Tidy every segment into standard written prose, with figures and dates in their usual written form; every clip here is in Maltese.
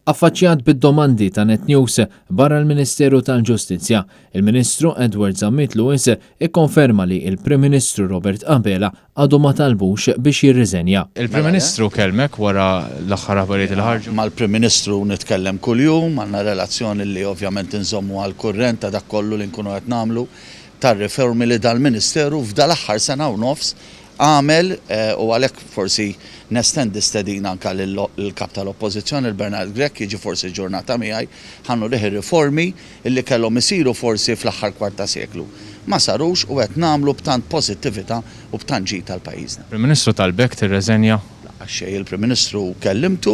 Affaċċjat bid-domandi ta' Net News barra l-Ministeru tal-Ġustizzja, il-Ministru Edward Zammit Lewis ikkonferma li il-Prim Ministru Robert Abela għadu ma talbux biex jirriżenja. Il-Prim Ministru kellmek wara l-aħħar aħbarijiet il ħarġu? Mal-Prim Ministru nitkellem kuljum, għandna relazzjoni li ovvjament inżommu għall-kurrent ta' dak kollu li nkunu qed nagħmlu tar-riformi li dal-Ministeru f'dal aħħar sena u nofs għamel u għalhekk forsi nestendi stedina anke l-kap tal-Oppożizzjoni il-Bernard Grech jiġi forsi ġurnata miegħi ħannu riħi riformi illi kellhom isiru forsi fl-aħħar kwarta seklu. Ma sarux u qed nagħmlu b'tant pożittività u b'tant ġid tal-pajjiżna. Il-Ministru talbek tirreżenja? Għaxej il-Prim Ministru kellimtu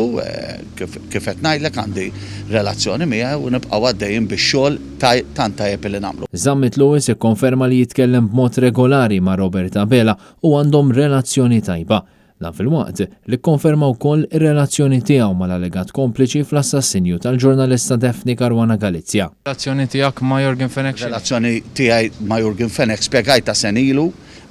kif qed ngħidlek għandi relazzjoni miegħu u nibqgħu għaddejjin bix-xogħol tant tajjeb li nagħmlu. Zammit Lewis ikkonferma li jitkellem b'mod regolari ma' Robert Abela u għandhom relazzjoni tajba. Dan fil-waqt li kkonferma wkoll ir-relazzjoni tiegħu mal-allegat kompliċi fl-assassinju tal-ġurnalista Daphne Caruana Galizia. Relazzjoni tiegħek ma' Jorgen Fenech? Relazzjoni tiegħi ma' Jorgen Fenech spjegajta senilu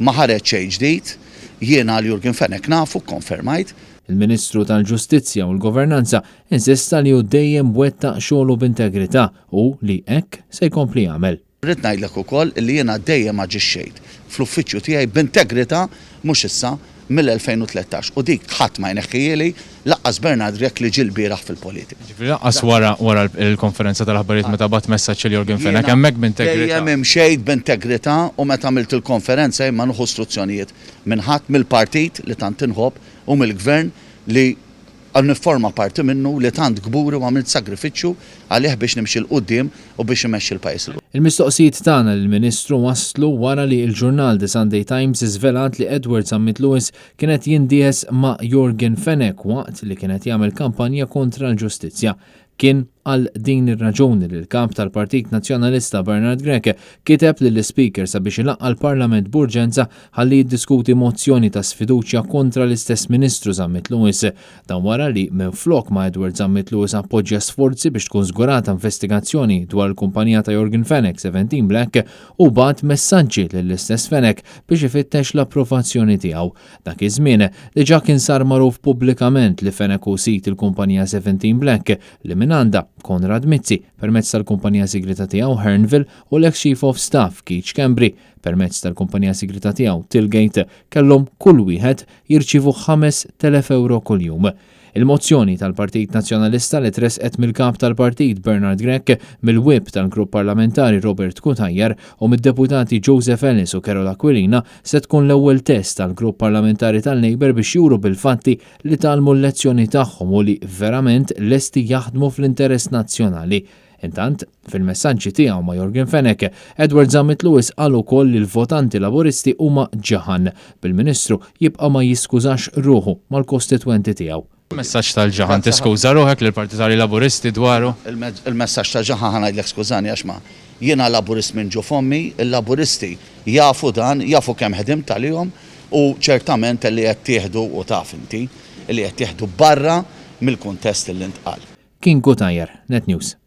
ma ħareġ xejn ġdid. Jiena għal Jorgen Fenech nafu, konfermajt. Il-Ministru tal-Ġustizzja u l-Governanza insista li hu dejjem wettaq xogħlu b'integrità u li hekk se jkompli jagħmel. Rrid ngħidlek ukoll li jiena dejjem aġixxejt fl-uffiċċju tiegħi b'integrità mhux issa mill-2013 u dik ħadd ma jneħħieli laqqas Bernard Grech li ġie l-bieraħ fil-politika. Laqqas wara l-konferenza tal-aħbarijiet meta bagħat messaġġ il Jorgen Fenech hemmhekk b'integrità. Dejjem imxejt b'integrità u meta għamilt il-konferenza imma nieħu istruzzjonijiet minn ħadd mill-partit li tant inħobb u mill-gvern li nifforma parti minnu li tant gburi u għamilt sagrifiċċju għalih biex nimxi l-qudiem u biex imexxi l-pajjiż. Il-mistoqsijiet tagħna lill-Ministru waslu wara li l-ġurnal The Sunday Times iżvelat li Edward Zammit Lewis kienet jindies ma' Jorgen Fenech waqt li kienet jagħmel kampanja kontra l-ġustizzja. Kien għal din ir-raġuni li l-kap tal-Partit Nazzjonalista Bernard Grech kiteb lill-Speaker sabiex ilaqqa l-Parlament b'urġenza ħalli jiddiskuti mozzjoni ta' sfiduċja kontra l-istess Ministru Zammit Lewis. Dan wara li minflok ma' Edward Zammit Lewis appoġġja sforzi biex tkun żgurata investigazzjoni dwar il-kumpanija ta' Jorgen Fenech 17 Black u bagħat messaġġi lill-istess Fenech biex ifittex l-approvazzjoni tiegħu. Dak iż-żmien diġà kien sar magħruf pubblikament li Fenech u sit il-kumpanija 17 Black li għandha Konrad Mizzi permezz tal-kumpanija sigrita tiegħu Hernville u l-ex Chief of Staff Keith Cambry permezz tal-kumpanija sigrita tiegħu Tilgate kellhom kull wieħed jirċievu €5,000 kuljum. Il-mozzjoni tal-Partit Nazzjonalista li tresqet mill-kap tal-Partit Bernard Grech, mill-whip tal-Grupp Parlamentari Robert Kutajjar u mid-deputati Joseph Ellis u Carol Aquilina se tkun l-ewwel test tal-Grupp Parlamentari tal-Labour biex juru bil-fatti li talmu l-lezzjoni tagħhom u li verament lesti jaħdmu fl-interess nazzjonali. Intant, fil-messaġġi tiegħu ma' Jorgen Fenech, Edward Zammit Lewis qal ukoll li l-votanti laburisti huma ġaħan bil-Ministru jibqa' ma jiskużax ruħu mal-kostitwenti tiegħu. Il-messaġġ tal-ġaħan tiskuża ruħek lill partitari Laburisti dwaru? Il-messaġġ tal-ġaħan ngħidlek skużani għax ma jiena laburist minn ġu fommi, il-laburisti jafu dan, jafu kemm ħedimt għalihom u ċertament li qed tieħdu u taf inti li qed tieħdu barra mill-kuntest li ntqal. Kien Kutajjar, Net News.